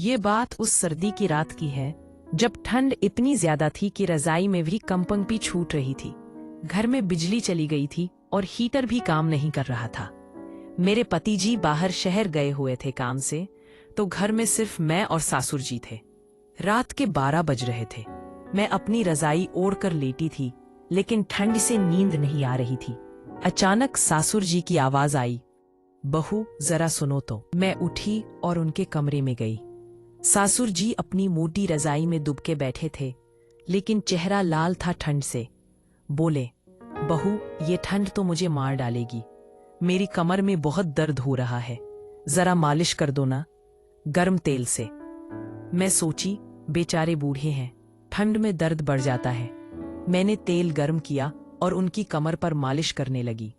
ये बात उस सर्दी की रात की है जब ठंड इतनी ज्यादा थी कि रजाई में भी कंपंपी छूट रही थी। घर में बिजली चली गई थी और हीटर भी काम नहीं कर रहा था। मेरे पति जी बाहर शहर गए हुए थे काम से, तो घर में सिर्फ मैं और सासुर जी थे। रात के 12 बज रहे थे। मैं अपनी रजाई ओढ़कर लेटी थी, लेकिन ठंड से नींद नहीं आ रही थी। अचानक सासुर जी की आवाज आई, बहू जरा सुनो तो। मैं उठी और उनके कमरे में गई। सासुर जी अपनी मोटी रजाई में दुबके बैठे थे, लेकिन चेहरा लाल था ठंड से। बोले, बहू ये ठंड तो मुझे मार डालेगी। मेरी कमर में बहुत दर्द हो रहा है, जरा मालिश कर दो ना, गर्म तेल से। मैं सोची, बेचारे बूढ़े हैं, ठंड में दर्द बढ़ जाता है। मैंने तेल गर्म किया और उनकी कमर पर मालिश करने लगी।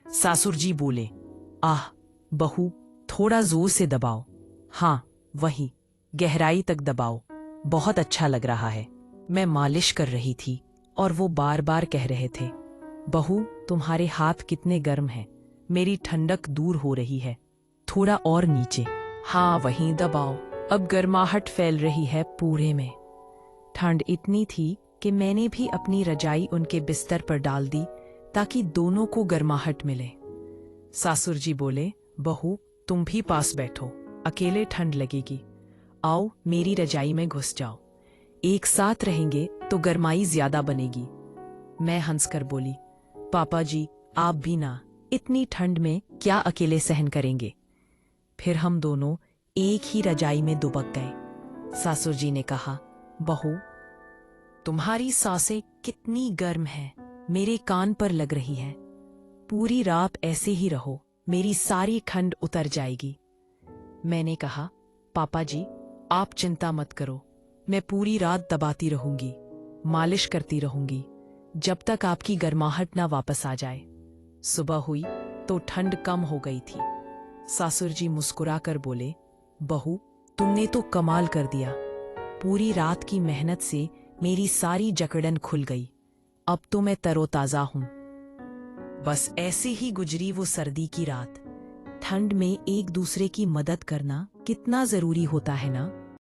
सासुर जी बोले, आह बहू थोड़ा जोर से दबाओ। हाँ वही, गहराई तक दबाओ, बहुत अच्छा लग रहा है। मैं मालिश कर रही थी और वो बार बार कह रहे थे, बहू तुम्हारे हाथ कितने गर्म हैं, मेरी ठंडक दूर हो रही है, थोड़ा और नीचे। हाँ वहीं दबाओ, अब गर्माहट फैल रही है पूरे में। ठंड इतनी थी कि मैंने भी अपनी रजाई उनके बिस्तर पर डाल दी ताकि दोनों को गर्माहट मिले। सासुर जी बोले, बहू तुम भी पास बैठो, अकेले ठंड लगेगी, आओ मेरी रजाई में घुस जाओ, एक साथ रहेंगे तो गर्माई ज्यादा बनेगी। मैं हंसकर बोली, पापा जी आप भी ना, इतनी ठंड में क्या अकेले सहन करेंगे। फिर हम दोनों एक ही रजाई में दुबक गए। सासुर जी ने कहा, बहू तुम्हारी सांसें कितनी गर्म हैं, मेरे कान पर लग रही हैं। पूरी रात ऐसे ही रहो, मेरी सारी ठंड उतर जाएगी। मैंने कहा, पापा जी आप चिंता मत करो, मैं पूरी रात दबाती रहूंगी, मालिश करती रहूंगी, जब तक आपकी गर्माहट ना वापस आ जाए। सुबह हुई तो ठंड कम हो गई थी। सासुर जी मुस्कुराकर बोले, बहू तुमने तो कमाल कर दिया, पूरी रात की मेहनत से मेरी सारी जकड़न खुल गई, अब तो मैं तरोताजा हूं। बस ऐसे ही गुजरी वो सर्दी की रात। ठंड में एक दूसरे की मदद करना कितना जरूरी होता है ना।